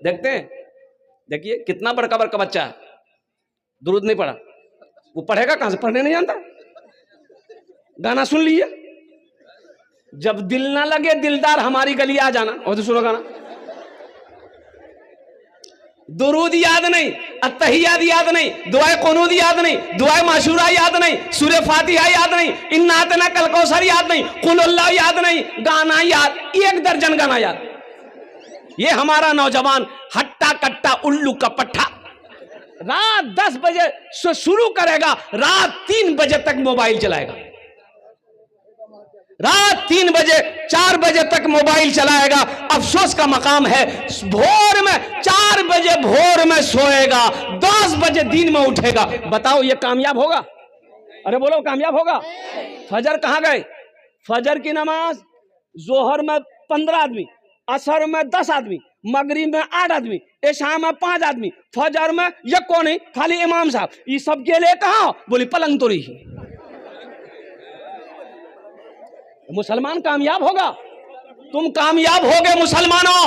देखते हैं, देखिए कितना बड़का बड़का बच्चा है, दुरूद नहीं पढ़ा, वो पढ़ेगा कहां से? पढ़ने नहीं जानता। गाना सुन लीजिए, जब दिल ना लगे दिलदार हमारी गली आ जाना, और तो सुनो गाना। दुरूद याद नहीं, अत्तहियात याद नहीं, दुआए कुनूद याद नहीं, दुआए माशूरा याद नहीं, सूरह फातिहा याद नहीं, इन्ना अतना कल कौसर याद नहीं, कुल अल्लाह याद नहीं, गाना याद 1 दर्जन गाना याद। ये हमारा नौजवान हट्टा कट्टा उल्लू का पट्टा, रात 10 बजे से शुरू करेगा, रात 3 बजे तक मोबाइल चलाएगा, रात 3 बजे 4 बजे तक मोबाइल चलाएगा। अफसोस का मकाम है, भोर में 4 बजे भोर में सोएगा, 10 बजे दिन में उठेगा। बताओ ये कामयाब होगा? अरे बोलो कामयाब होगा? फजर कहां गए? फजर की नमाज जोहर में 15 आदमी, असर में 10 आदमी, मगरिब में 8 आदमी, इशा में 5 आदमी, फजर में ये कौन है? खाली इमाम साहब। ये सब के लिए कहा? बोली पलंग तोड़ी। मुसलमान कामयाब होगा? तुम कामयाब होगे मुसलमानों,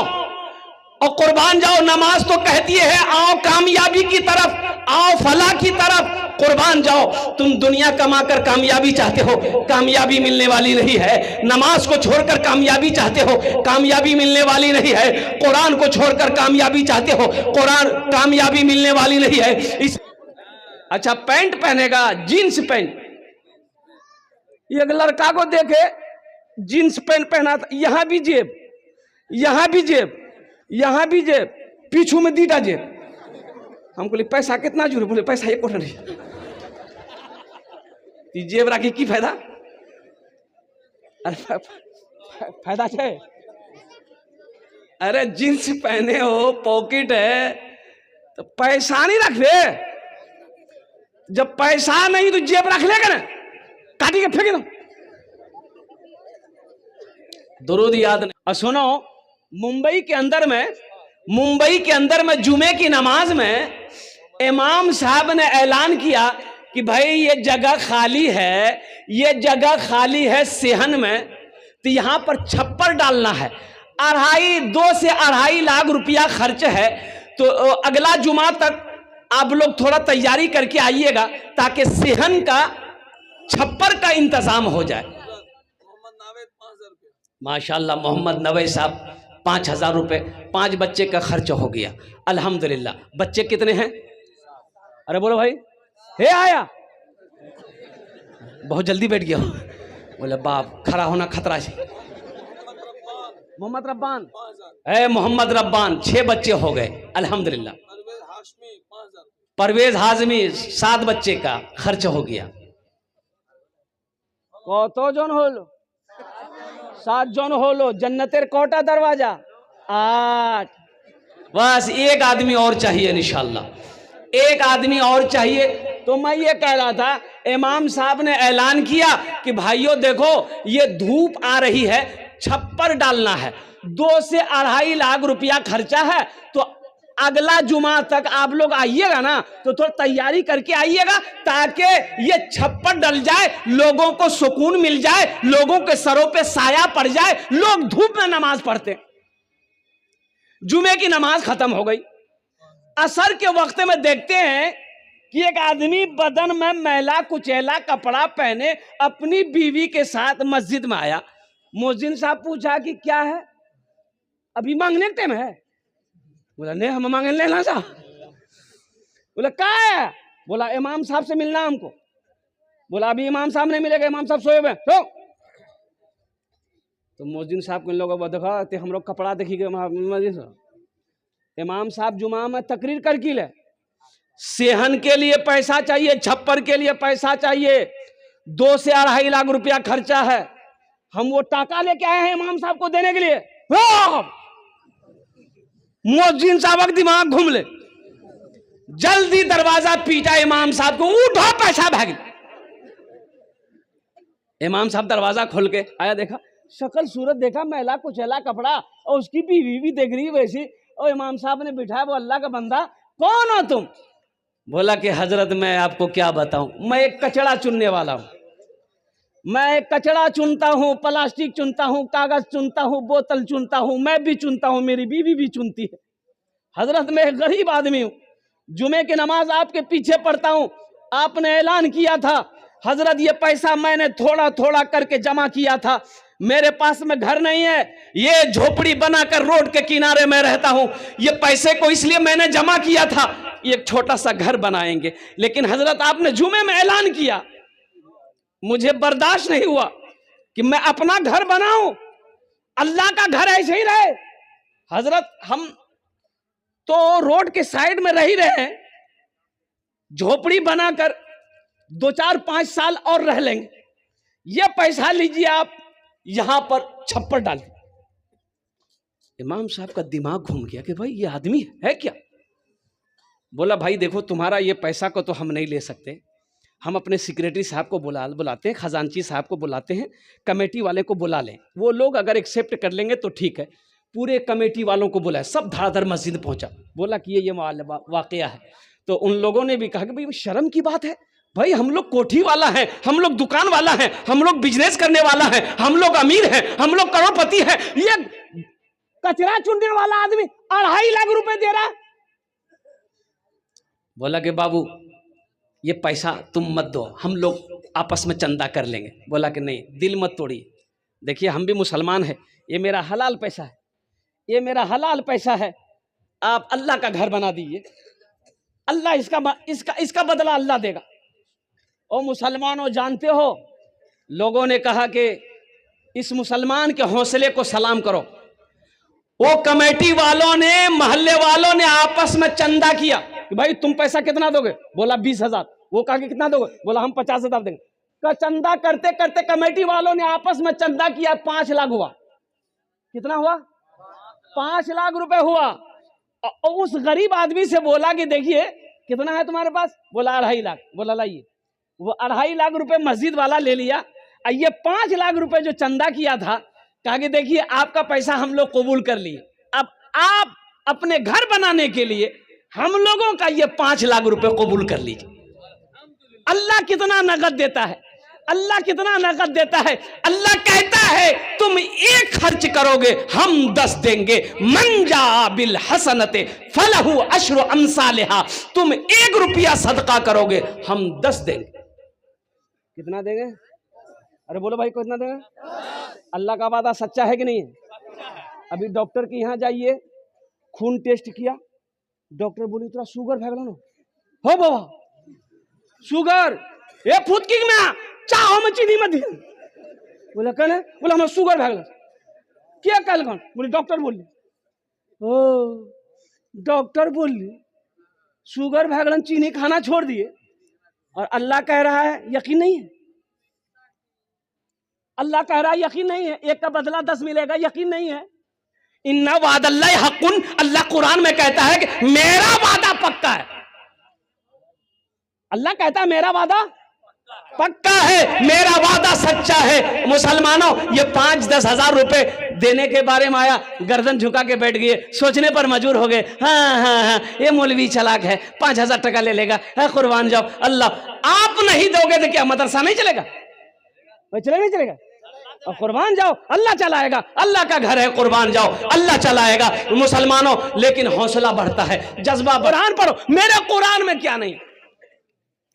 और कुर्बान जाओ। नमाज तो कहती है आओ कामयाबी की तरफ, आओ फलाह की तरफ, कुर्बान जाओ। तुम दुनिया कमाकर कामयाबी चाहते हो, कामयाबी मिलने वाली नहीं है। नमाज को छोड़कर कामयाबी चाहते हो, कामयाबी मिलने वाली नहीं है। कुरान को छोड़कर कामयाबी चाहते हो, कुरान कामयाबी मिलने वाली नहीं है। अच्छा, पैंट पहनेगा, जींस पैंट। एक लड़का को देखे जींस पैंट पहना था, यहां भी जेब, यहां भी जेब, यहां भी जेब, पीछू में 2टा जेब। हम बोले पैसा कितना जरूर? बोले पैसा 1 कोटा नहीं। जेब राखी की फायदा? अरे फायदा है। अरे जींस पहने हो, पॉकेट है, तो पैसा नहीं रख दे। जब पैसा नहीं तो जेब रख लेगा ना, काटी के फेंक दो। दुरूद याद नहीं। और सुनो, मुंबई के अंदर में जुमे की नमाज में इमाम साहब ने ऐलान किया कि भाई ये जगह खाली है, ये जगह खाली है सेहन में, तो यहां पर छप्पर डालना है। 2 से 2.5 लाख रुपया खर्च है। तो अगला जुमा तक आप लोग थोड़ा तैयारी करके आइएगा, ताकि सेहन का छप्पर का इंतजाम हो जाए। माशाल्लाह, मोहम्मद नवे साहब 5,000 रुपये, 5 बच्चे का खर्च हो गया। अल्हम्दुलिल्लाह। बच्चे कितने हैं? अरे बोलो भाई। हे आया, बहुत जल्दी बैठ गया। बोले बाप, खड़ा होना खतरा है। मोहम्मद रब्बान, मोहम्मद रब्बान 6 बच्चे हो गए अल्हम्दुलिल्लाह। परवेज हाजमी 7 बच्चे का खर्च हो गया। कतो जन होलो? 7 जन होलो। जन्नतेर कोटा दरवाजा 8। बस 1 आदमी और चाहिए इंशाल्लाह, 1 आदमी और चाहिए। तो मैं ये कह रहा था, इमाम साहब ने ऐलान किया कि भाइयों देखो, ये धूप आ रही है, छप्पर डालना है, 2 से 2.5 लाख रुपया खर्चा है। तो अगला जुमा तक आप लोग आइएगा ना, तो थोड़ा तैयारी करके आइएगा, ताकि ये छप्पर डल जाए, लोगों को सुकून मिल जाए, लोगों के सरों पे साया पड़ जाए, लोग धूप में नमाज पढ़ते। जुमे की नमाज खत्म हो गई। असर के वक्त में देखते हैं कि एक आदमी बदन में मैला कुचैला कपड़ा पहने अपनी बीवी के साथ मस्जिद में आया। मुअज्जिन साहब पूछा कि क्या है, अभी मांगने के टाइम है? बोला नहीं, हम मांगे लेना सा। बोला क्या है? बोला इमाम साहब से मिलना हमको। बोला अभी इमाम साहब नहीं मिलेगा, इमाम साहब सोए हुए। तो मुअज्जिन साहब को इन लोगों को देखा, तो हम लोग कपड़ा देखी गए। इमाम साहब जुमा में तकरीर कर की ले, सेहन के लिए पैसा चाहिए, छप्पर के लिए पैसा चाहिए, 2 से 2.5 लाख रुपया खर्चा है। हम वो टाका लेके आए हैं इमाम साहब को देने के लिए। मुअज्जिन साहब दिमाग घूम ले, जल्दी दरवाजा पीटा इमाम साहब को, उठो पैसा भाग। इमाम साहब दरवाजा खोल के आया, देखा शक्ल सूरत देखा, मैला कुचैला कपड़ा, और उसकी बीवी भी देख रही वैसी। और इमाम साहब ने बिठाया, वो अल्लाह का बंदा कौन हो तुम? बोला कि हजरत मैं आपको क्या बताऊं, मैं एक कचड़ा चुनने वाला हूं। मैं एक कचड़ा चुनता हूं, प्लास्टिक चुनता हूं, कागज चुनता हूं, बोतल चुनता हूं, मैं भी चुनता हूं, मेरी बीवी भी चुनती है। हजरत मैं एक गरीब आदमी हूं, जुमे की नमाज आपके पीछे पढ़ता हूं, आपने ऐलान किया था हजरत ये पैसा मैंने थोड़ा थोड़ा करके जमा किया था, मेरे पास में घर नहीं है, ये झोपड़ी बनाकर रोड के किनारे में रहता हूं, ये पैसे को इसलिए मैंने जमा किया था, एक छोटा सा घर बनाएंगे, लेकिन हजरत आपने जुमे में ऐलान किया, मुझे बर्दाश्त नहीं हुआ कि मैं अपना घर बनाऊं, अल्लाह का घर ऐसे ही रहे। हजरत हम तो रोड के साइड में रह ही रहे हैं, झोपड़ी बनाकर 2-4-5 साल और रह लेंगे, ये पैसा लीजिए आप यहां पर छप्पर डाल। इमाम साहब का दिमाग घूम गया कि भाई ये आदमी है क्या। बोला भाई देखो तुम्हारा ये पैसा को तो हम नहीं ले सकते, हम अपने सेक्रेटरी साहब को बुलाते हैं, खजांची साहब को बुलाते हैं, कमेटी वाले को बुला लें, वो लोग अगर एक्सेप्ट कर लेंगे तो ठीक है, पूरे कमेटी वालों को बुलाए, सब धड़ाधड़ मस्जिद पहुंचा, बोला कि ये वाकया है। तो उन लोगों ने भी कहा कि भाई शर्म की बात है, भाई हम लोग कोठी वाला है, हम लोग दुकान वाला है, हम लोग बिजनेस करने वाला है, हम लोग अमीर हैं, हम लोग करोड़पति हैं, ये कचरा चुनने वाला आदमी 2.5 लाख रुपए दे रहा। बोला कि बाबू ये पैसा तुम मत दो, हम लोग आपस में चंदा कर लेंगे। बोला कि नहीं, दिल मत तोड़िए, देखिए हम भी मुसलमान हैं, ये मेरा हलाल पैसा है, ये मेरा हलाल पैसा है, आप अल्लाह का घर बना दीजिए, अल्लाह इसका बदला अल्लाह देगा। और मुसलमानों जानते हो, लोगों ने कहा कि इस मुसलमान के हौसले को सलाम करो। वो कमेटी वालों ने, मोहल्ले वालों ने आपस में चंदा किया कि भाई तुम पैसा कितना दोगे। बोला 20,000। वो कहा कि कितना दोगे। बोला हम 50,000 देंगे। का चंदा करते करते कमेटी वालों ने आपस में चंदा किया, 5 लाख हुआ। कितना हुआ? 5 लाख रुपए हुआ। और उस गरीब आदमी से बोला कि देखिए कितना है तुम्हारे पास। बोला 2.5 लाख। बोला लाइए। वो 2.5 लाख रुपए मस्जिद वाला ले लिया। और ये 5 लाख रुपए जो चंदा किया था, कहा कि देखिए आपका पैसा हम लोग कबूल कर लिए, अब आप अपने घर बनाने के लिए हम लोगों का ये 5 लाख रुपए कबूल कर लीजिए। अल्लाह कितना नगद देता है, अल्लाह कितना नगद देता है। अल्लाह कहता है तुम 1 खर्च करोगे हम 10 देंगे। मन जा बिल हसनते फलहु अशरु अमसालिहा। तुम 1 रुपया सदका करोगे हम 10 देंगे। कितना देंगे? अरे बोलो भाई कितना देंगे? अल्लाह का वादा सच्चा है कि नहीं है? अभी डॉक्टर के यहाँ जाइए, खून टेस्ट किया, डॉक्टर बोली तेरा शुगर भैगला ना हो बाबा, शुगर ये फुदकी में चाहो में चीनी मत दिया। बोला कल है? बोला हमें शुगर भैगला। क्या कल कौन? बोली डॉक्टर बोली। ओ डॉक्टर बोली शुगर भैगलन, चीनी खाना छोड़ दिए, और अल्लाह कह रहा है यकीन नहीं है। अल्लाह कह रहा है यकीन नहीं है, 1 का बदला 10 मिलेगा, यकीन नहीं है। इन्ना वादल्लाहि हक़्क़ुन, अल्लाह कुरान में कहता है कि मेरा वादा पक्का है। अल्लाह कहता है मेरा वादा पक्का है, मेरा वादा सच्चा है। मुसलमानों ये 5-10 हजार रुपए देने के बारे में आया, गर्दन झुका के बैठ गए, सोचने पर मजबूर हो गए। हाँ, ये मौलवी चालाक है, 5,000 टका ले लेगा, कुर्बान जाओ। अल्लाह आप नहीं दोगे तो क्या मदरसा नहीं चलेगा? चलेगा नहीं चलेगा? और कुर्बान जाओ, अल्लाह चलाएगा, अल्लाह का घर है, कुर्बान जाओ, अल्लाह चलाएगा। मुसलमानों लेकिन हौसला बढ़ता है, जज्बा। कुरान पढ़ो, मेरे कुरान में क्या नहीं।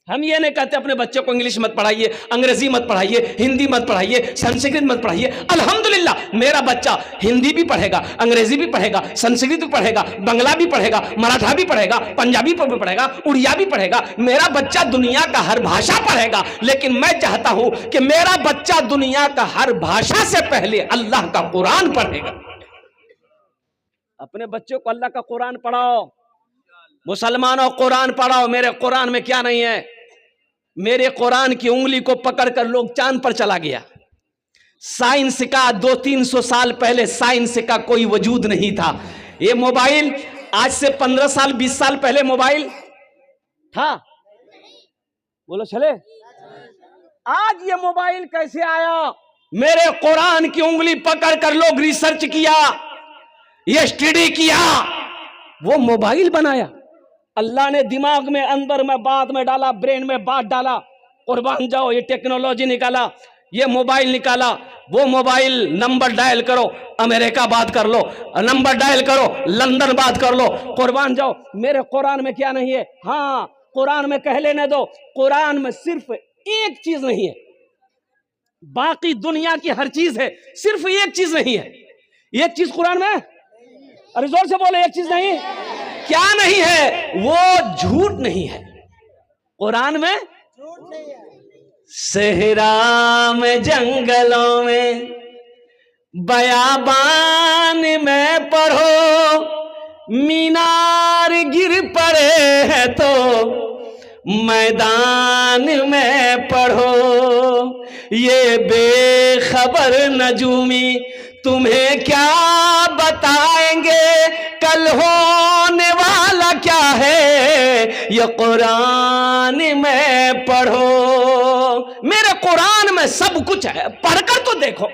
हम ये नहीं कहते अपने बच्चों को इंग्लिश मत पढ़ाइए, अंग्रेजी मत पढ़ाइए, हिंदी मत पढ़ाइए, संस्कृत मत पढ़ाइए। अल्हम्दुलिल्लाह मेरा बच्चा हिंदी भी पढ़ेगा, अंग्रेजी भी पढ़ेगा, संस्कृत भी पढ़ेगा, बंगला भी पढ़ेगा, मराठा भी पढ़ेगा, पंजाबी भी पढ़ेगा, उड़िया भी पढ़ेगा। मेरा बच्चा दुनिया का हर भाषा पढ़ेगा। लेकिन मैं चाहता हूं कि मेरा बच्चा दुनिया का हर भाषा से पहले अल्लाह का कुरान पढ़ेगा। अपने बच्चों को अल्लाह का कुरान पढ़ाओ। मुसलमानों कुरान पढ़ाओ। मेरे कुरान में क्या नहीं है? मेरे कुरान की उंगली को पकड़कर लोग चांद पर चला गया। साइंस का 200-300 साल पहले साइंस का कोई वजूद नहीं था। ये मोबाइल आज से 15 साल 20 साल पहले मोबाइल था? बोलो चले। आज ये मोबाइल कैसे आया? मेरे कुरान की उंगली पकड़कर लोग रिसर्च किया, ये स्टडी किया, वो मोबाइल बनाया। अल्लाह ने दिमाग में, अंदर में, बात में डाला, ब्रेन में बात डाला, कुर्बान जाओ, ये टेक्नोलॉजी निकाला। ये मोबाइल निकाला, वो मोबाइल नंबर डायल करो, अमेरिका बात कर लो, नंबर डायल करो, लंदन बात कर लो, कुर्बान जाओ। मेरे कुरान में क्या नहीं है? हाँ, कुरान में कह लेने दो, कुरान में सिर्फ एक चीज नहीं है, बाकी दुनिया की हर चीज है, सिर्फ एक चीज नहीं है। एक चीज कुरान में, अरे जोर से बोले, एक चीज नहीं। क्या नहीं है? वो झूठ नहीं है। कुरान में झूठ नहीं है। सहरा में, जंगलों में, बयाबान में पढ़ो, मीनार गिर पड़े हैं तो मैदान में पढ़ो। ये बेखबर नजूमी तुम्हें क्या बताएंगे, कल होने वाला क्या है, ये कुरान में पढ़ो। मेरे कुरान में सब कुछ है, पढ़कर तो देखो।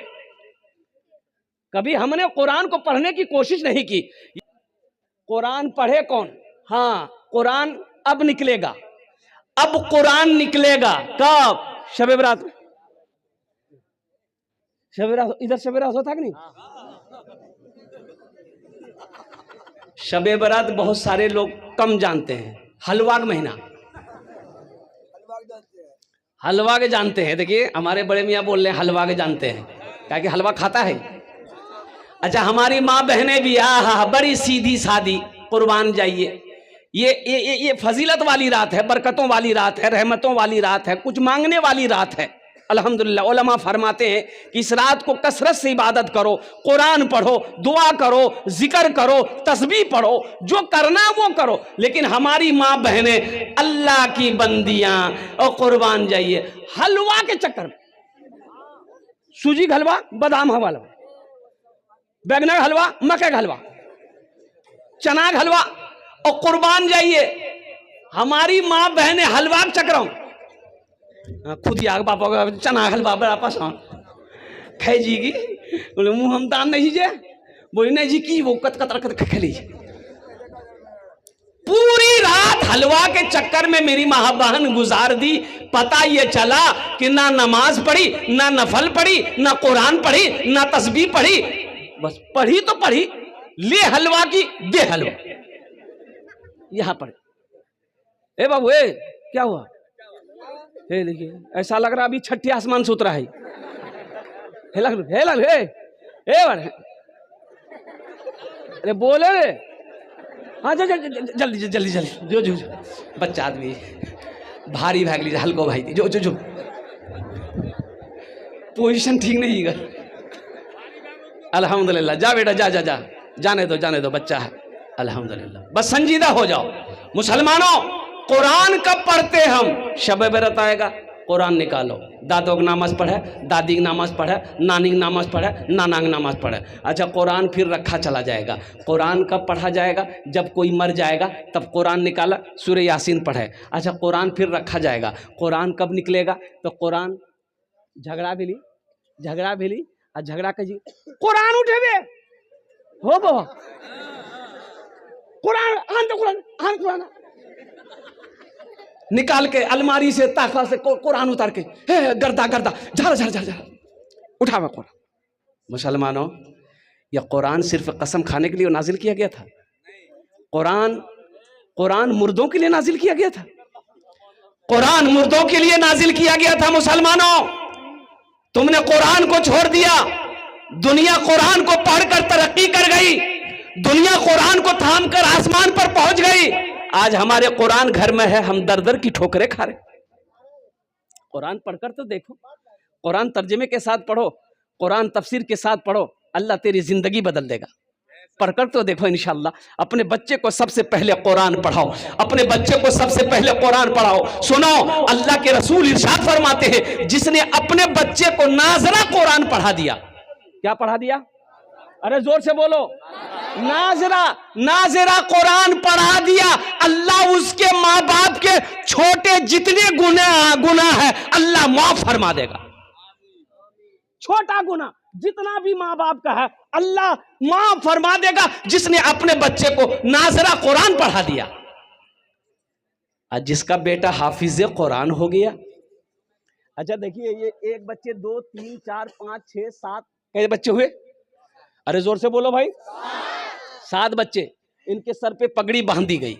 कभी हमने कुरान को पढ़ने की कोशिश नहीं की। कुरान पढ़े कौन? हाँ, कुरान अब निकलेगा, अब कुरान निकलेगा। कब? शब बरात में। शब बरात, इधर शब बरात होता कि नहीं? शब बरात बहुत सारे लोग कम जानते हैं। हलवा का महीना, हलवा के जानते हैं। देखिए हमारे बड़े मियाँ बोल रहे हैं हलवा के जानते हैं, क्या कि हलवा खाता है। अच्छा, हमारी माँ बहनें भी बड़ी सीधी सादी, कुर्बान जाइए। ये फजीलत वाली रात है, बरकतों वाली रात है, रहमतों वाली रात है, कुछ मांगने वाली रात है। अल्हम्दुलिल्लाह उलमा फरमाते हैं कि इस रात को कसरत से इबादत करो, कुरान पढ़ो, दुआ करो, जिक्र करो, तस्बीह पढ़ो, जो करना वो करो। लेकिन हमारी माँ बहनें, अल्लाह की बंदियां, और कुर्बान जाइए हलवा के चक्कर में, सूजी का हलवा, बादाम का हलवा, बैंगन का हलवा, मक्के का हलवा, चना का हलवा, और कुर्बान जाइए हमारी माँ बहनें हलवा के चक्कर में खुद ही आग पापा का चना हलवा बड़ा पसंद खाई जी की। बोले मुँह हम दान नहीं जे, बोले नहीं जी की वो कत खा लीजिए। पूरी रात हलवा के चक्कर में मेरी माँ बहन गुजार दी। पता ये चला कि ना नमाज पढ़ी, ना नफल पढ़ी, ना कुरान पढ़ी, ना तस्बीह पढ़ी, बस पढ़ी तो पढ़ी, ले हलवा की दे हलवा। यहां पर ए बाबू, ए क्या हुआ? हे देखिए, ऐसा लग रहा अभी छठी आसमान से उतरा है। हे लग अरे बोले रे, हाँ जल्दी जल्दी जल्दी जो बच्चा आदमी भारी भाग लीजिए, हल्को भाई जो पोजीशन ठीक नहीं है। अल्हम्दुलिल्लाह, जा बेटा जा जाने दो बच्चा है। अल्हम्दुलिल्लाह, बस संजीदा हो जाओ। मुसलमानों, कुरान कब पढ़ते हम? शब बरत आएगा, कुरान निकालो। दादों की नमाज पढ़े, दादी की नमाज पढ़े, नानी की नमाज पढ़े, नाना की नमाज पढ़े। अच्छा, कुरान फिर रखा चला जाएगा। कुरान कब पढ़ा जाएगा? जब कोई मर जाएगा तब कुरान निकाला, सूरह यासीन पढ़े। अच्छा, कुरान फिर रखा जाएगा। कुरान कब निकलेगा? तो कुरान झगड़ा भी ली और झगड़ा कर जी कुरान उठे बे हो बाबा, कुरान निकाल के अलमारी से ताका से कुरान उतार के गर्दा झा उठावा कुरान। मुसलमानों, यह कुरान सिर्फ कसम खाने के लिए नाजिल किया गया था? कुरान मुर्दों के लिए नाजिल किया गया था? कुरान मुर्दों के लिए नाजिल किया गया था। मुसलमानों, तुमने कुरान को छोड़ दिया। दुनिया कुरान को पढ़कर तरक्की कर गई, दुनिया कुरान को थामकर आसमान पर पहुंच गई। आज हमारे कुरान घर में है, हम दर दर की ठोकरें खा रहे। कुरान पढ़कर तो देखो, कुरान तर्जुमे के साथ पढ़ो, कुरान तफसीर के साथ पढ़ो, अल्लाह तेरी जिंदगी बदल देगा। पढ़कर तो देखो इंशाअल्लाह। अपने बच्चे को सबसे पहले कुरान पढ़ाओ, अपने बच्चे को सबसे पहले कुरान पढ़ाओ। सुनो, अल्लाह के रसूल इरशाद फरमाते हैं, जिसने अपने बच्चे को नाजरा कुरान पढ़ा दिया। क्या पढ़ा दिया? अरे जोर से बोलो, नाजरा कुरान पढ़ा दिया, अल्लाह उसके माँ बाप के छोटे जितने गुनाह है अल्लाह माफ फरमा देगा। छोटा गुनाह जितना भी माँ बाप का है अल्लाह माफ फरमा देगा, जिसने अपने बच्चे को नाजरा कुरान पढ़ा दिया। आज जिसका बेटा हाफिज कुरान हो गया, अच्छा देखिए, ये एक बच्चे, 2 3 4 5 6 7 कैसे बच्चे हुए? अरे जोर से बोलो भाई। 7 बच्चे, इनके सर पे पगड़ी बांधी गई,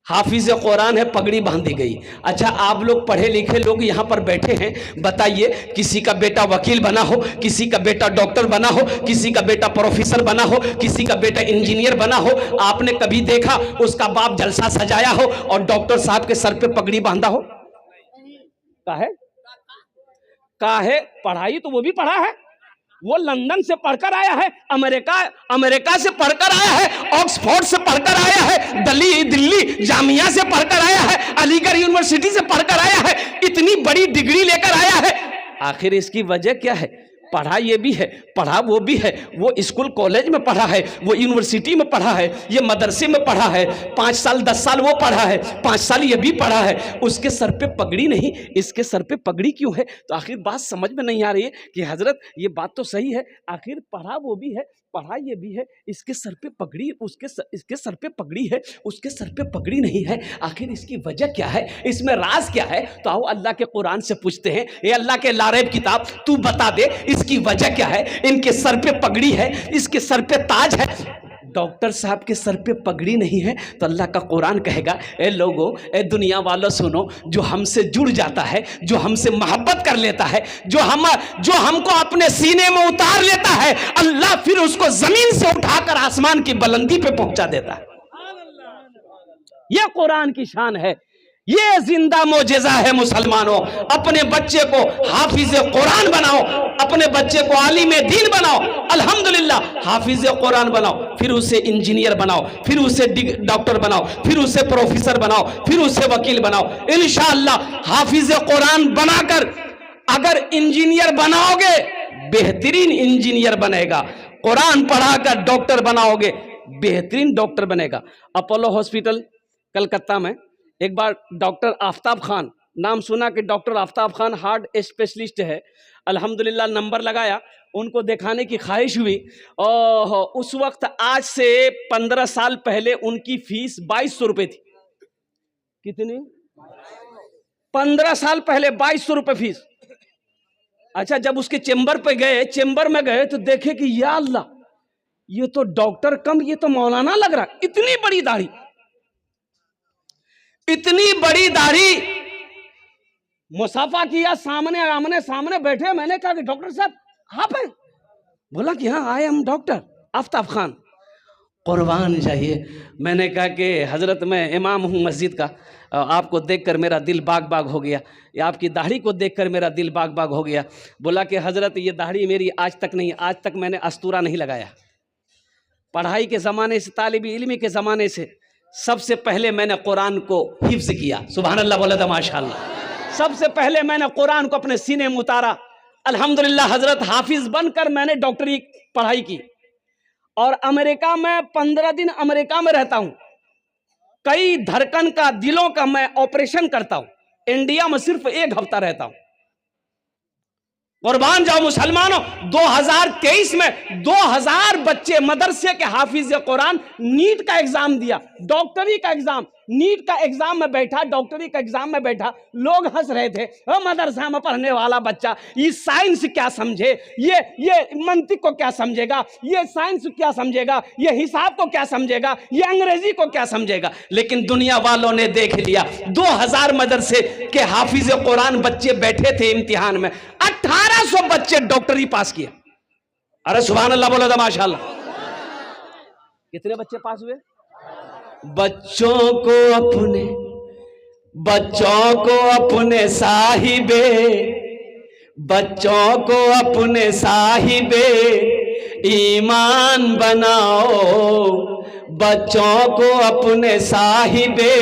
हाफिज कुरान है, पगड़ी बांधी गई। अच्छा आप लोग पढ़े लिखे लोग यहाँ पर बैठे हैं, बताइए किसी का बेटा वकील बना हो, किसी का बेटा डॉक्टर बना हो, किसी का बेटा प्रोफेसर बना हो, किसी का बेटा इंजीनियर बना हो, आपने कभी देखा उसका बाप जलसा सजाया हो और डॉक्टर साहब के सर पे पगड़ी बांधा हो? काहे? पढ़ाई तो वो भी पढ़ा है, वो लंदन से पढ़कर आया है, अमेरिका से पढ़कर आया है, ऑक्सफोर्ड से पढ़कर आया है, दिल्ली जामिया से पढ़कर आया है, अलीगढ़ यूनिवर्सिटी से पढ़कर आया है, इतनी बड़ी डिग्री लेकर आया है। आखिर इसकी वजह क्या है? पढ़ा ये भी है, पढ़ा वो भी है, वो स्कूल कॉलेज में पढ़ा है, वो यूनिवर्सिटी में पढ़ा है, ये मदरसे में पढ़ा है, 5 साल 10 साल वो पढ़ा है, 5 साल ये भी पढ़ा है, उसके सर पे पगड़ी नहीं, इसके सर पे पगड़ी क्यों है? तो आखिर बात समझ में नहीं आ रही है कि हजरत ये बात तो सही है, आखिर पढ़ा वो भी है, पढ़ा ये भी है, इसके सर पे पगड़ी, इसके सर पे पगड़ी है, उसके सर पे पगड़ी नहीं है, आखिर इसकी वजह क्या है? इसमें राज क्या है? तो आओ अल्लाह के कुरान से पूछते हैं, ये अल्लाह के लारेब किताब, तू बता दे इसकी वजह क्या है? इनके सर पे पगड़ी है, इसके सर पे ताज है, डॉक्टर साहब के सर पे पगड़ी नहीं है, तो अल्लाह का कुरान कहेगा, ए लोगों, ए दुनिया वालों सुनो, जो हमसे जुड़ जाता है, जो हमसे मोहब्बत कर लेता है, जो हमको अपने सीने में उतार लेता है, अल्लाह फिर उसको जमीन से उठाकर आसमान की बुलंदी पे पहुंचा देता है। यह कुरान की शान है, ये जिंदा मोजेजा है। मुसलमानों, अपने बच्चे को हाफिज कुरान बनाओ, अपने बच्चे को आलिम दीन बनाओ, अल्हम्दुलिल्लाह हाफिज कुरान बनाओ, फिर उसे इंजीनियर बनाओ, फिर उसे डॉक्टर बनाओ, फिर उसे प्रोफेसर बनाओ, फिर उसे वकील बनाओ। इंशाअल्लाह हाफिज कुरान बनाकर अगर इंजीनियर बनाओगे, बेहतरीन इंजीनियर बनेगा, कुरान पढ़ाकर डॉक्टर बनाओगे, बेहतरीन डॉक्टर बनेगा। अपोलो हॉस्पिटल कलकत्ता में एक बार डॉक्टर आफ्ताब खान, नाम सुना कि doctor Aftab Khan heart specialist है, अल्हम्दुलिल्लाह नंबर लगाया, उनको दिखाने की ख्वाहिश हुई। और उस वक्त आज से 15 साल पहले उनकी फीस 2200 रुपये थी। कितनी? 15 साल पहले 2200 रुपये फीस। अच्छा जब उसके चेंबर में गए तो देखे कि या अल्लाह, ये तो डॉक्टर कम, ये तो मौलाना लग रहा, इतनी बड़ी दाढ़ी, इतनी बड़ी दाढ़ी। मुसाफा किया, आमने सामने बैठे, मैंने कहा कि डॉक्टर साहब आप हैं? बोला कि हाँ I am doctor Aftab Khan. कुर्बान चाहिए। मैंने कहा कि हजरत मैं इमाम हूँ मस्जिद का, आपको देखकर मेरा दिल बाग बाग हो गया, या आपकी दाढ़ी को देखकर मेरा दिल बाग बाग हो गया। बोला कि हजरत ये दाढ़ी मेरी आज तक नहीं, आज तक मैंने अस्तूरा नहीं लगाया। पढ़ाई के ज़माने से, तालिब इल्मी के ज़माने से सबसे पहले मैंने कुरान को हिफ्ज़ किया। सुभान अल्लाह बोला था माशाअल्लाह। सबसे पहले मैंने कुरान को अपने सीने में उतारा। अल्हम्दुलिल्लाह हजरत हाफिज बनकर मैंने डॉक्टरी पढ़ाई की और अमेरिका में 15 दिन अमेरिका में रहता हूं। कई धड़कन का, दिलों का मैं ऑपरेशन करता हूं। इंडिया में सिर्फ 1 हफ्ता रहता हूं। कुर्बान जाओ मुसलमानों, 2023 में 2000 बच्चे मदरसे के हाफिज कुरान नीट का एग्जाम दिया, डॉक्टरी का एग्जाम, नीट का एग्जाम में बैठा, डॉक्टरी का एग्जाम में बैठा, लोग हंस रहे थे, मदरसा में पढ़ने वाला बच्चा ये साइंस क्या समझे, ये मंतिक को क्या समझेगा, ये साइंस क्या समझेगा, ये हिसाब को क्या समझेगा, ये अंग्रेजी को क्या समझेगा। लेकिन दुनिया वालों ने देख लिया, 2000 मदरसे के हाफिज कुरान बच्चे बैठे थे इम्तिहान में, 1800 बच्चे डॉक्टरी पास किए। अरे सुभान अल्लाह बोला था माशाअल्लाह। कितने बच्चे पास हुए? बच्चों को अपने साहिबे, बच्चों को अपने साहिबे ईमान बनाओ, बच्चों को अपने साहिबे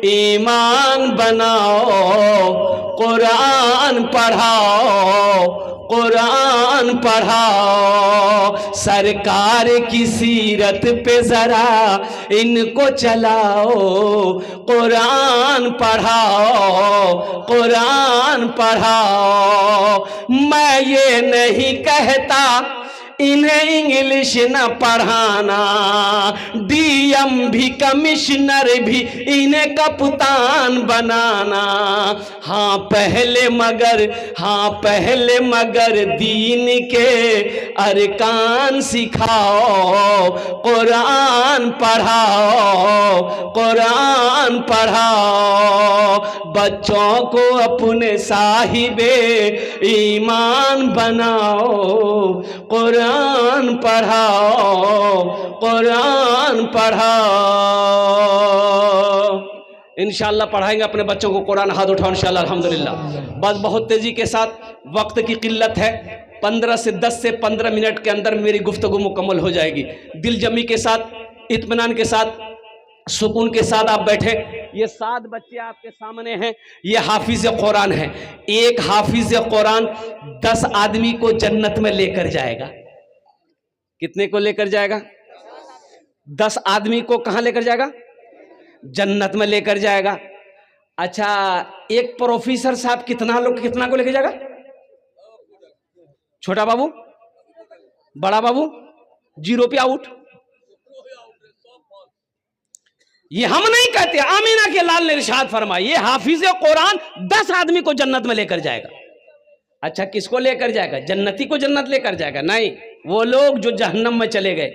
ईमान बनाओ, कुरान पढ़ाओ, कुरान पढ़ाओ, सरकार की सीरत पे जरा इनको चलाओ, कुरान पढ़ाओ, कुरान पढ़ाओ। मैं ये नहीं कहता इन्हें इंग्लिश न पढ़ाना, डीएम भी कमिश्नर भी इन्हें कप्तान बनाना। हाँ पहले मगर दीन के अरकान सिखाओ, कुरान पढ़ाओ, बच्चों को अपने साहिबे ईमान बनाओ, कुरान पढ़ाओ। इंशाअल्लाह पढ़ाएंगे अपने बच्चों को कुरान। हाथ उठाओ इंशाअल्लाह। अल्हम्दुलिल्लाह। बस बहुत तेजी के साथ, वक्त की किल्लत है, 10 से 15 मिनट के अंदर मेरी गुफ्तगू मुकम्मल हो जाएगी। दिल जमी के साथ, इत्मीनान के साथ, सुकून के साथ आप बैठे। ये 7 बच्चे आपके सामने हैं, ये हाफिज कुरान है। एक हाफिज कुरान 10 आदमी को जन्नत में लेकर जाएगा। कितने को लेकर जाएगा? 10 आदमी को कहां लेकर जाएगा? जन्नत में लेकर जाएगा। अच्छा, एक प्रोफेसर साहब कितना को लेकर जाएगा? छोटा बाबू, बड़ा बाबू, 0 पे आउट। ये हम नहीं कहते, आमीना के लाल ने इरशाद फरमाया, ये हाफिज कुरान 10 आदमी को जन्नत में लेकर जाएगा। अच्छा, किसको लेकर जाएगा? जन्नती को जन्नत लेकर जाएगा? नहीं, वो लोग जो जहन्नम में चले गए,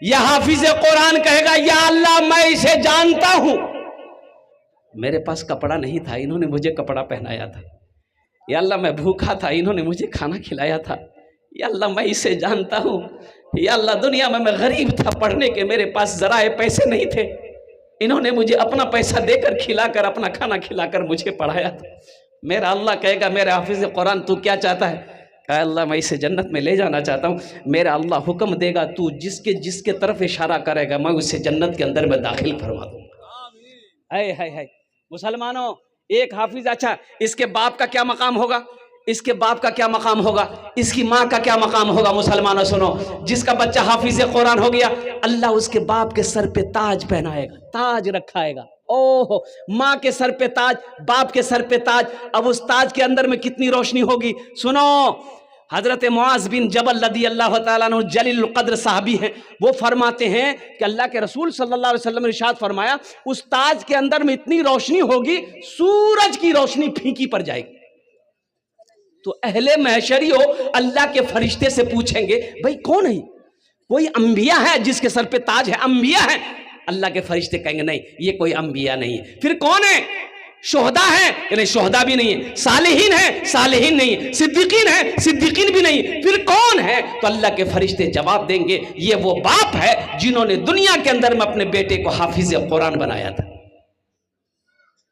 यह हाफिज कुरान कहेगा, या अल्लाह मैं इसे जानता हूं, मेरे पास कपड़ा नहीं था, इन्होंने मुझे कपड़ा पहनाया था। या अल्लाह मैं भूखा था, इन्होंने मुझे खाना खिलाया था। या अल्लाह मैं इसे जानता हूं। या अल्लाह दुनिया में मैं गरीब था, पढ़ने के मेरे पास जराए पैसे नहीं थे, इन्होंने मुझे अपना पैसा देकर खिलाकर, अपना खाना खिलाकर मुझे पढ़ाया था। मेरा अल्लाह कहेगा, मेरे हाफिज कुरान तू क्या चाहता है? कहा, अल्लाह मैं इसे जन्नत में ले जाना चाहता हूँ। मेरा अल्लाह हुक्म देगा, तू जिसके तरफ इशारा करेगा मैं उसे जन्नत के अंदर में दाखिल फरमा दूंगा। है मुसलमानों, एक हाफिज, अच्छा इसके बाप का क्या मकाम होगा? इसके बाप का क्या मकाम होगा? इसकी माँ का क्या मकाम होगा? मुसलमानों सुनो, जिसका बच्चा हाफिज कुरान हो गया, अल्लाह उसके बाप के सर पे ताज पहनाएगा, ताज रखाएगा। ओहो, माँ के सर पे ताज, बाप के सर पे ताज। अब उस ताज के अंदर में कितनी रोशनी होगी? सुनो, हजरत मुआज बिन जबल रदी अल्लाह तआला अन्हु जलील कद्र साहबी हैं, वो फरमाते हैं कि अल्लाह के रसूल सल्लल्लाहु अलैहि वसल्लम ने इरशाद फरमाया, उस ताज के अंदर में इतनी रोशनी होगी, सूरज की रोशनी फीकी पड़ जाएगी। तो अहले महशरी हो, अल्लाह के फरिश्ते से पूछेंगे, भाई कौन है? कोई अंबिया है जिसके सर पे ताज है? अंबिया है? अल्लाह के फरिश्ते कहेंगे, नहीं, ये कोई अंबिया नहीं है। फिर कौन है? शोहदा है? नहीं, शोहदा भी नहीं है। सालिहीन है? सालिहीन नहीं है। सिद्दीकीन है? सिद्दीकीन भी नहीं। फिर कौन है? तो अल्लाह के फरिश्ते जवाब देंगे, ये वो बाप है जिन्होंने दुनिया के अंदर में अपने बेटे को हाफिज कुरान बनाया था।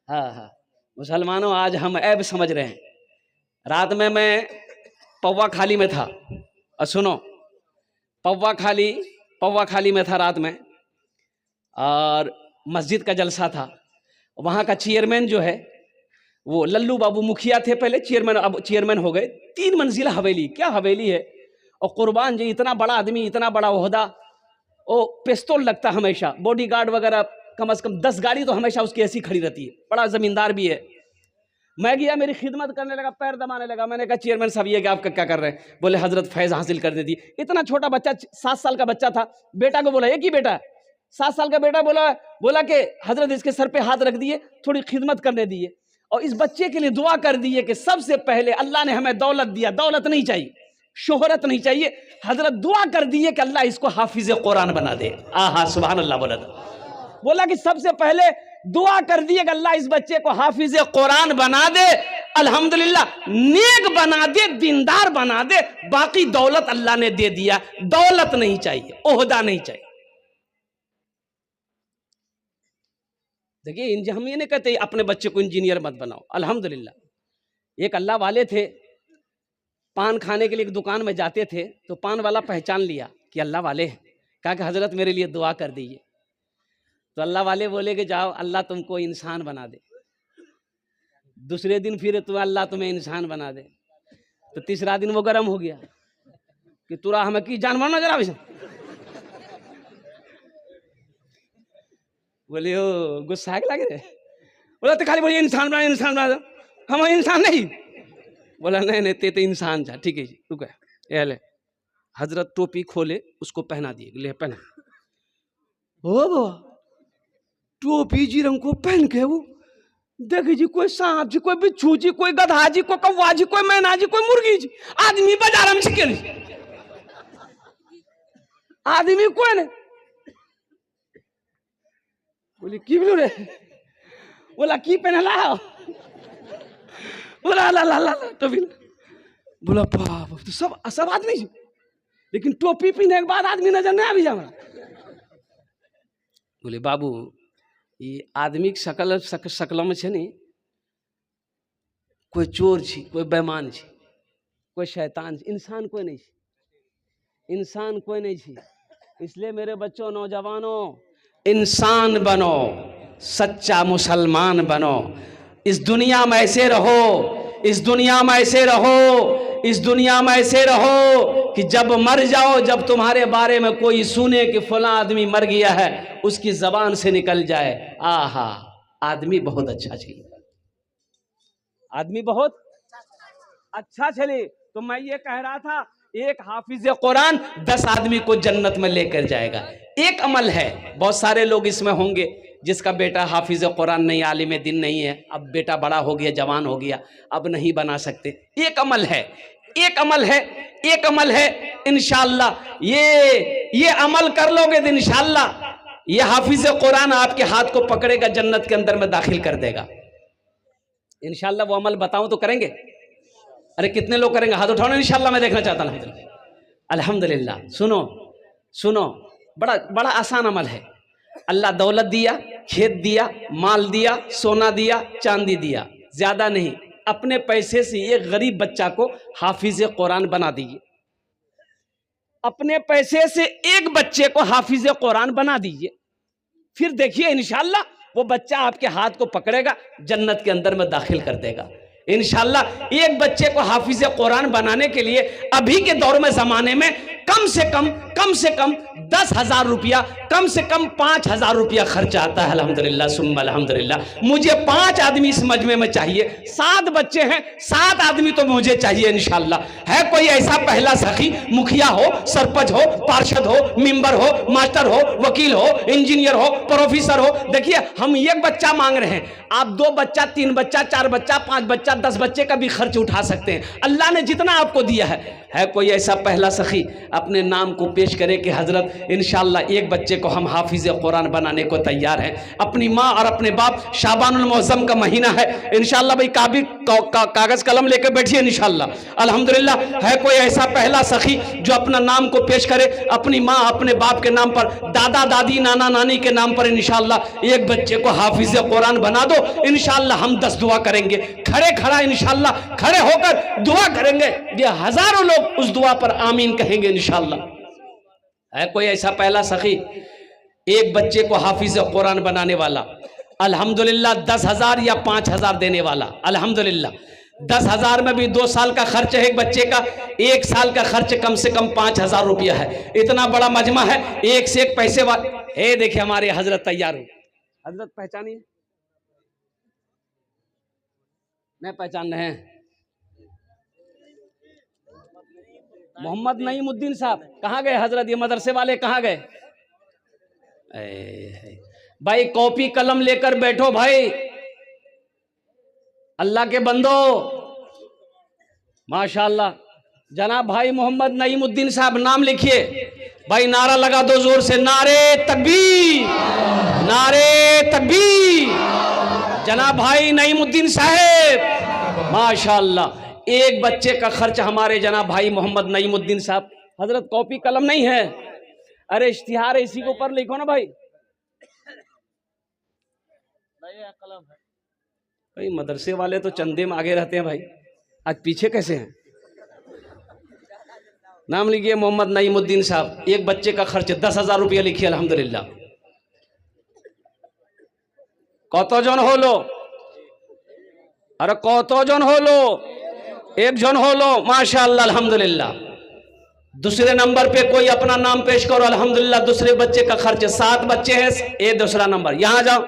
हाँ, मुसलमानों, आज हम ऐब समझ रहे हैं। रात में मैं पौवा खाली में था, और सुनो, पौवा खाली में था रात में, और मस्जिद का जलसा था। वहाँ का चेयरमैन जो है, वो लल्लू बाबू मुखिया थे पहले, चेयरमैन, अब चेयरमैन हो गए। 3 मंजिला हवेली, क्या हवेली है, और कुर्बान जी इतना बड़ा आदमी, इतना बड़ा ओहदा, वो पिस्तौल लगता हमेशा, बॉडीगार्ड वगैरह कम से कम 10 गाड़ी तो हमेशा उसकी ऐसी खड़ी रहती है। बड़ा जमींदार भी है। मैं गया, मेरी खिदमत करने लगा, पैर दबाने लगा। मैंने कहा, चेयरमैन साहब ये कि आप क्या कर रहे हैं? बोले, हजरत फैज़ हासिल कर देती। इतना छोटा बच्चा, 7 साल का बच्चा था। बेटा को बोला, एक ही बेटा, 7 साल का बेटा, बोला कि हजरत इसके सर पे हाथ रख दिए, थोड़ी खिदमत करने दिए, और इस बच्चे के लिए दुआ कर दिए कि सबसे पहले अल्लाह ने हमें दौलत दिया, दौलत नहीं चाहिए, शोहरत नहीं चाहिए। हजरत दुआ कर दिए कि अल्लाह इसको हाफिज कुरान बना दे। आहा, सुभान अल्लाह। बोला कि सबसे पहले दुआ कर दिए कि अल्लाह इस बच्चे को हाफिज कुरान बना दे, अल्हम्दुलिल्लाह, नेक बना दे, दीनदार बना दे। बाकी दौलत अल्लाह ने दे दिया, दौलत नहीं चाहिए, ओहदा नहीं चाहिए। देखिए, हम ये नहीं कहते अपने बच्चे को इंजीनियर मत बनाओ। अल्हम्दुलिल्लाह, एक अल्लाह वाले थे, पान खाने के लिए एक दुकान में जाते थे, तो पान वाला पहचान लिया कि अल्लाह वाले हैं। कहा कि हजरत मेरे लिए दुआ कर दीजिए। तो अल्लाह वाले बोले कि जाओ, अल्लाह तुमको इंसान बना दे। दूसरे दिन फिर तो अल्लाह तुम्हें इंसान बना दे। तो तीसरा दिन वो गर्म हो गया कि तुरा हमें की जानवर नजर आवे। बोले, ओ गुस्सा लगे, बोला तो खाली बोलिए इंसान बना, इंसान बना। हम इंसान नहीं, बोला नहीं नहीं ते तो इंसान था। ठीक है जी रुक ये ले। हजरत टोपी खोले उसको पहना दिए, ले पहना। ओ बाबा टोपी जी रंग को पहन के वो देखे जी कोई सांप जी, कोई बिच्छू जी, कोई गधा जी, कोई कौवा जी, कोई मैना जी, कोई मुर्गी जी, आदमी बाजार में सिक्के नहीं, आदमी कोई नहीं। बोले की बोलो रे, बोला की पहना ला, बोला ला ला ला टोपी। बोला बाप तो सब आदमी जी, लेकिन टोपी पहनने के बाद आदमी नजर नहीं आ जा। बोले बाबू ये आदमी के शकल में छे नहीं, कोई चोर छी, कोई बेईमान छी, कोई शैतान छी, इंसान कोई नहीं छी, इंसान कोई नहीं छी। इसलिए मेरे बच्चों नौजवानों इंसान बनो, सच्चा मुसलमान बनो। इस दुनिया में ऐसे रहो, इस दुनिया में ऐसे रहो, इस दुनिया में ऐसे रहो कि जब मर जाओ, जब तुम्हारे बारे में कोई सुने कि फला आदमी मर गया है, उसकी जबान से निकल जाए आहा आदमी बहुत अच्छा चले, आदमी बहुत अच्छा चले। तो मैं ये कह रहा था एक हाफिज कुरान 10 आदमी को जन्नत में लेकर जाएगा। एक अमल है, बहुत सारे लोग इसमें होंगे जिसका बेटा हाफिज कुरान नहीं, आलिम दिन नहीं है, अब बेटा बड़ा हो गया, जवान हो गया, अब नहीं बना सकते। एक अमल है, एक अमल है, एक अमल है, इंशाअल्लाह ये अमल कर लोगे तो इंशाअल्लाह ये हाफिज कुरान आपके हाथ को पकड़ेगा, जन्नत के अंदर में दाखिल कर देगा इंशाअल्लाह। वो अमल बताऊं तो करेंगे? अरे कितने लोग करेंगे? हाथ उठाओ ना, इंशाअल्लाह मैं देखना चाहता हूं। अल्हम्दुलिल्लाह। सुनो सुनो, बड़ा बड़ा आसान अमल है। अल्लाह दौलत दिया, खेत दिया, माल दिया, सोना दिया, चांदी दिया, ज्यादा नहीं, अपने पैसे से एक गरीब बच्चा को हाफिज कुरान बना दीजिए। अपने पैसे से एक बच्चे को हाफिज कुरान बना दीजिए, फिर देखिए इंशाअल्लाह वो बच्चा आपके हाथ को पकड़ेगा, जन्नत के अंदर में दाखिल कर देगा इंशाअल्लाह। एक बच्चे को हाफिज कुरान बनाने के लिए अभी के दौर में जमाने में कम से कम 10,000 रुपया, कम से कम 5,000 रुपया खर्चा आता है। अल्हम्दुलिल्लाह सुम्मा अल्हम्दुलिल्लाह। मुझे 5 आदमी इस मजमे में चाहिए, 7 बच्चे हैं, 7 आदमी तो मुझे चाहिए इंशाअल्लाह। है कोई ऐसा पहला सखी, मुखिया हो, सरपंच हो, पार्षद हो, मेंबर हो, मास्टर हो, वकील हो, इंजीनियर हो, प्रोफेसर हो? देखिए हम एक बच्चा मांग रहे हैं, आप 2 बच्चा, 3 बच्चा, 4 बच्चा, 5 बच्चा, 10 बच्चे का भी खर्च उठा सकते हैं, अल्लाह ने जितना आपको दिया है। कोई ऐसा पहला सखी अपने नाम को पेश करे कि हजरत इंशाअल्लाह एक बच्चे को हम हाफिज कुरान बनाने को तैयार हैं। अपनी माँ और अपने बाप, शाबानुल मुअज़्ज़म का महीना है इंशाअल्लाह, भाई कागज कलम लेकर बैठिए इंशाअल्लाह। अल्हम्दुलिल्लाह। है कोई ऐसा पहला सखी जो अपना नाम को पेश करे, अपनी माँ अपने बाप के नाम पर, दादा दादी नाना नानी के नाम पर इंशाअल्लाह एक बच्चे को हाफिज कुरान बना दो इंशाअल्लाह। हम 10 दुआ करेंगे, खड़ा इंशाअल्लाह, खड़े होकर दुआ करेंगे, ये हजारों लोग उस दुआ पर आमीन कहेंगे इंशाअल्लाह। है कोई ऐसा पहला सखी एक बच्चे को हाफिज कुरान बनाने वाला? अल्हम्दुलिल्लाह। 10,000 या 5,000 देने वाला? अल्हम्दुलिल्लाह। 10,000 में भी 2 साल का खर्च है एक बच्चे का, 1 साल का खर्च कम से कम 5,000 रुपया है। इतना बड़ा मजमा है, एक से एक पैसे वाले। देखिए हमारे हजरत तैयार हो। हजरत पहचानिए, नहीं पहचान रहे हैं? मोहम्मद नईमुद्दीन साहब कहाँ गए हजरत? ये मदरसे वाले कहाँ गए? भाई कॉपी कलम लेकर बैठो भाई, अल्लाह के बंदो, माशाअल्लाह। जनाब भाई मोहम्मद नईमुद्दीन साहब, नाम लिखिए भाई, नारा लगा दो जोर से, नारे तकबीर, नारे तकबीर। जनाब भाई नईमुद्दीन साहब माशाअल्लाह। एक बच्चे का खर्च हमारे जनाब भाई मोहम्मद नईमुद्दीन साहब। हजरत कॉपी कलम नहीं है? अरे इश्तिहार इसी के ऊपर लिखो ना भाई। कलम है भाई, मदरसे वाले तो चंदे में आगे रहते हैं भाई, आज पीछे कैसे हैं? नाम लिखिए मोहम्मद नईमुद्दीन साहब, एक बच्चे का खर्च 10,000 रुपया लिखिए अल्हम्दुलिल्लाह। कतजन हलो? अरे कतजन हलो? एक जन हलो, माशाअल्लाह अल्हम्दुलिल्लाह। दूसरे नंबर पे कोई अपना नाम पेश करो अल्हम्दुलिल्लाह। दूसरे बच्चे का खर्च, 7 बच्चे हैं, ये दूसरा नंबर। यहां जाओ,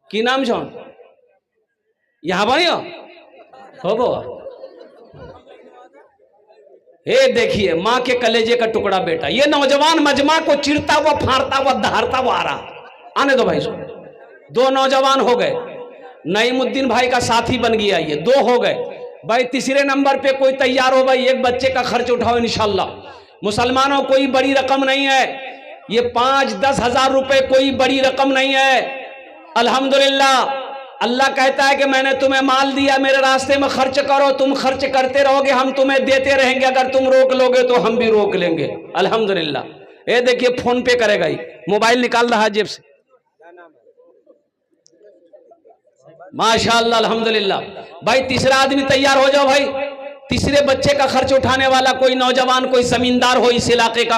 की नाम छो? यहाँ बनियो हो बो ये देखिए माँ के कलेजे का टुकड़ा बेटा, ये नौजवान मजमा को चिरता हुआ, फाड़ता हुआ, दहाड़ता हुआ आ रहा। आने दो भाई इसको। 2 नौजवान हो गए, नईमुद्दीन भाई का साथी बन गया, ये 2 हो गए भाई। तीसरे नंबर पे कोई तैयार हो भाई, एक बच्चे का खर्च उठाओ इंशाल्लाह। मुसलमानों कोई बड़ी रकम नहीं है, ये 5-10 हजार रुपए कोई बड़ी रकम नहीं है। अल्हम्दुलिल्लाह अल्लाह कहता है कि मैंने तुम्हें माल दिया, मेरे रास्ते में खर्च करो, तुम खर्च करते रहोगे, हम तुम्हें देते रहेंगे, अगर तुम रोक लोगे तो हम भी रोक लेंगे। अल्हम्दुलिल्लाह। ये देखिए फोन पे करेगा ही, मोबाइल निकाल रहा है जेब से, माशाअल्लाह अल्हम्दुलिल्लाह। भाई तीसरा आदमी तैयार हो जाओ भाई। तीसरे बच्चे का खर्च उठाने वाला कोई नौजवान, कोई जमींदार हो इस इलाके का,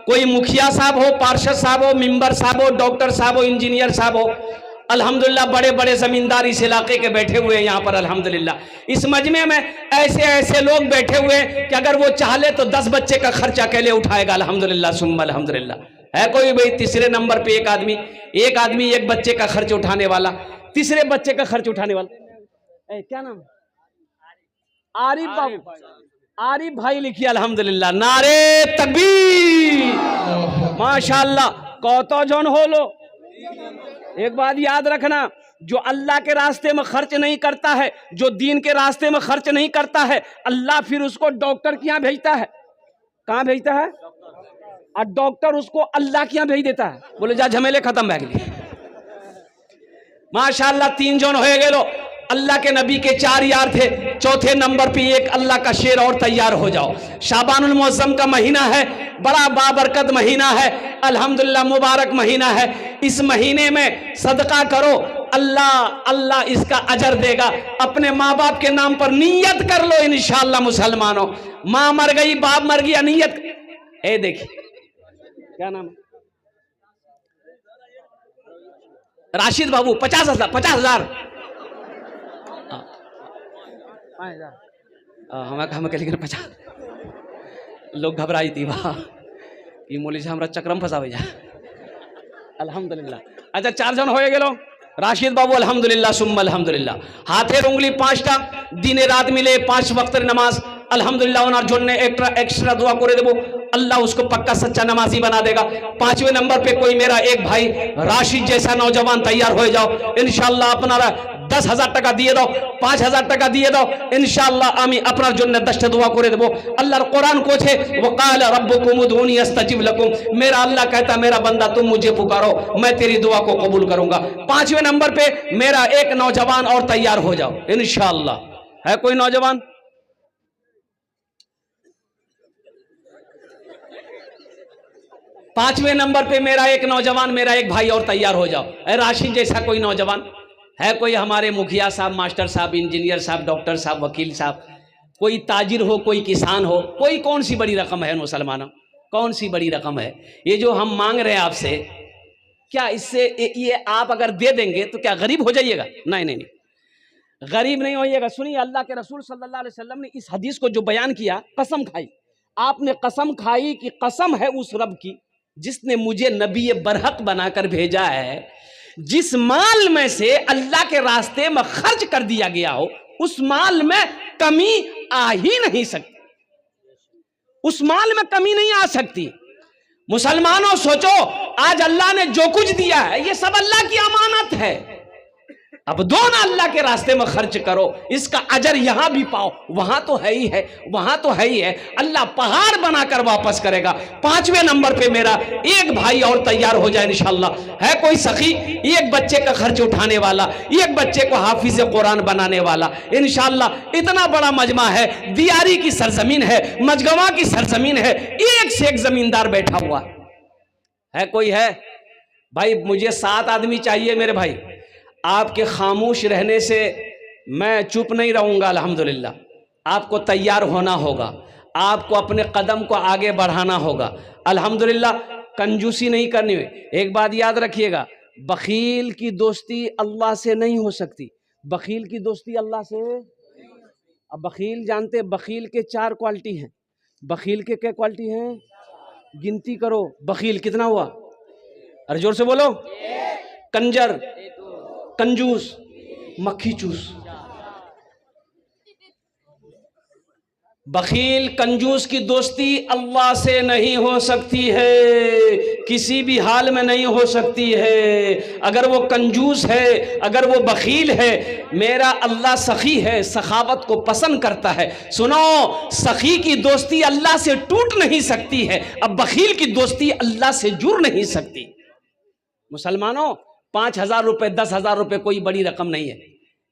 कोई मुखिया साहब हो, पार्षद साहब हो, मेंबर साहब हो, डॉक्टर साहब हो, इंजीनियर साहब हो। अल्हम्दुलिल्लाह बड़े बड़े जमींदार इस इलाके के बैठे हुए हैं यहाँ पर। अल्हम्दुलिल्लाह इस मजमे में ऐसे ऐसे लोग बैठे हुए हैं कि अगर वो चाहे तो 10 बच्चे का खर्च अकेले उठाएगा। अल्हम्दुलिल्लाह सुम्मा अल्हम्दुलिल्लाह। है कोई भाई तीसरे नंबर पे एक आदमी एक बच्चे का खर्च उठाने वाला, तीसरे बच्चे का खर्च उठाने वाला। क्या नाम? आरिफ बाबू, आरिफ भाई लिखिए। अल्हम्दुलिल्लाह नारे तकबीर माशाअल्लाह। कौतो जन हो लो। एक बात याद रखना, जो अल्लाह के रास्ते में खर्च नहीं करता है, जो दीन के रास्ते में खर्च नहीं करता है, अल्लाह फिर उसको डॉक्टर के यहाँ भेजता है। कहाँ भेजता है? और डॉक्टर उसको अल्लाह के यहाँ भेज देता है। बोले जा झमेले खत्म बैग लिए। माशाअल्लाह 3 जन हो गए लो। अल्लाह के नबी के 4 यार थे, चौथे नंबर पे एक अल्लाह का शेर और तैयार हो जाओ। शाबानुल मुअज्जम का महीना है, बड़ा बाबरकत महीना है, अल्हम्दुलिल्लाह मुबारक महीना है। इस महीने में सदका करो, अल्लाह अल्लाह इसका अजर देगा। अपने माँ बाप के नाम पर नियत कर लो इंशाअल्लाह। मुसलमानों, माँ मर गई, बाप मर गया, नियत। ए देखिए क्या नाम है? राशिद बाबू 50,000 50,000 हमें कह लेकिन 50 लोग घबराई थी वाह कि मोली से हमारा चक्रम फंसावे जा। अल्हम्दुलिल्लाह। अच्छा 4 जन हो गए। राशिद बाबू अल्हम्दुलिल्लाह सुम्मा अल्हम्दुलिल्लाह। हाथे उंगली 5टा, दिने रात मिले 5 वक्त नमाज। अल्हम्दुलिल्लाह उनार जोन्ने एक्स्ट्रा दुआ करे देबो, अल्लाह उसको पक्का सच्चा नमाजी बना देगा। 5वें नंबर पे कोई मेरा एक भाई राशिद जैसा नौजवान तैयार हो जाओ इंशाअल्लाह। अपना 10,000 टाका दिए दो, 5,000 टाका दिए दो इंशाअल्लाह। आमी अपना जोन्ने 10टा दुआ करे देबो। अल्लाह कुरान को छे वकाल रब्बुकुम उदूनी अस्तजिब लकुम। मेरा अल्लाह कहता मेरा बंदा तुम मुझे पुकारो, मैं तेरी दुआ को कबूल करूंगा। 5वें नंबर पे मेरा एक नौजवान और तैयार हो जाओ इंशाअल्लाह। है कोई नौजवान? पांचवें नंबर पे मेरा एक नौजवान, मेरा एक भाई और तैयार हो जाओ। राशिद जैसा कोई नौजवान है? कोई हमारे मुखिया साहब, मास्टर साहब, इंजीनियर साहब, डॉक्टर साहब, वकील साहब, कोई ताजिर हो, कोई किसान हो, कोई कौन सी बड़ी रकम है मुसलमानों? कौन सी बड़ी रकम है? ये जो हम मांग रहे हैं आपसे, क्या इससे ये आप अगर दे देंगे तो क्या गरीब हो जाइएगा? नहीं नहीं नहीं, गरीब नहीं होइएगा। सुनिए अल्लाह के रसूल सल्लल्लाहु अलैहि वसल्लम ने इस हदीस को जो बयान किया, कसम खाई, आपने कसम खाई कि कसम है उस रब की जिसने मुझे नबी बरहक बनाकर भेजा है, जिस माल में से अल्लाह के रास्ते में खर्च कर दिया गया हो उस माल में कमी आ ही नहीं सकती, उस माल में कमी नहीं आ सकती। मुसलमानों सोचो, आज अल्लाह ने जो कुछ दिया है ये सब अल्लाह की अमानत है। अब दो ना अल्लाह के रास्ते में खर्च करो, इसका अजर यहां भी पाओ, वहां तो है ही है, वहां तो है ही है। अल्लाह पहाड़ बनाकर वापस करेगा। 5वें नंबर पे मेरा एक भाई और तैयार हो जाए इंशाअल्लाह। है कोई सखी एक बच्चे का खर्च उठाने वाला, एक बच्चे को हाफिज कुरान बनाने वाला इंशाअल्लाह। इतना बड़ा मजमा है, दियारी की सरजमीन है, मजगवा की सरजमीन है, एक से एक जमींदार बैठा हुआ है। कोई है भाई? मुझे 7 आदमी चाहिए मेरे भाई। आपके खामोश रहने से मैं चुप नहीं रहूंगा। अल्हम्दुलिल्लाह आपको तैयार होना होगा, आपको अपने कदम को आगे बढ़ाना होगा। अल्हम्दुलिल्लाह कंजूसी नहीं करनी है। एक बात याद रखिएगा, बखील की दोस्ती अल्लाह से नहीं हो सकती। बखील की दोस्ती अल्लाह से, अब बखील जानते, बखील के 4 क्वालिटी हैं। बखील के क्या क्वालिटी हैं? गिनती करो, बखील कितना हुआ? अरे जोर से बोलो। कंजर, कंजूस, मक्खी चूस। बखील कंजूस की दोस्ती अल्लाह से नहीं हो सकती है, किसी भी हाल में नहीं हो सकती है। अगर वो कंजूस है, अगर वो बखील है, मेरा अल्लाह सखी है, सखावत को पसंद करता है। सुनो, सखी की दोस्ती अल्लाह से टूट नहीं सकती है, अब बखील की दोस्ती अल्लाह से जुड़ नहीं सकती। मुसलमानों, 5,000 रुपए 10,000 रुपए कोई बड़ी रकम नहीं है।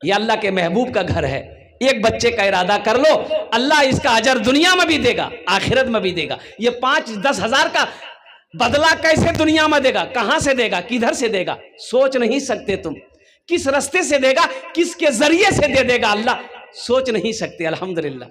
यह अल्लाह के महबूब का घर है। एक बच्चे का इरादा कर लो, अल्लाह इसका अजर दुनिया में भी देगा, आखिरत में भी देगा। ये 5-10 हजार का बदला कैसे दुनिया में देगा, कहां से देगा, किधर से देगा, सोच नहीं सकते तुम। किस रास्ते से देगा, किसके जरिए से दे देगा अल्लाह, सोच नहीं सकते। अल्हम्दुलिल्लाह।